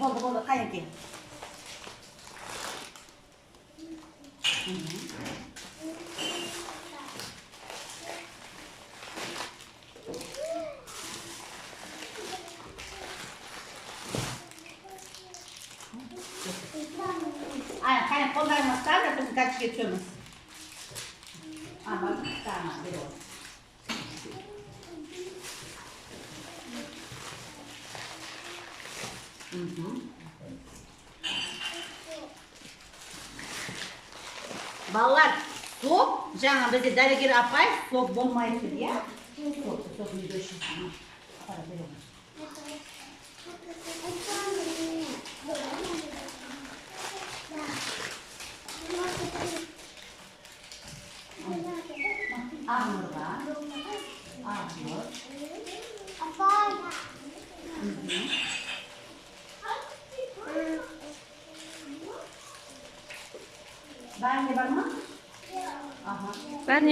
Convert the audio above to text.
Oldu kayın ki. Aynen kayın kollarımız da bizim kaç geçiyoruz. Ama tamam bir oldu. Ballar soğuk, canım bizi dergir apay, soğuk bulmayı diye. Soğuk bir döşün. Para veriyorum. Ahmurdan, ahmur. Ben ne var mı? Aha. Ben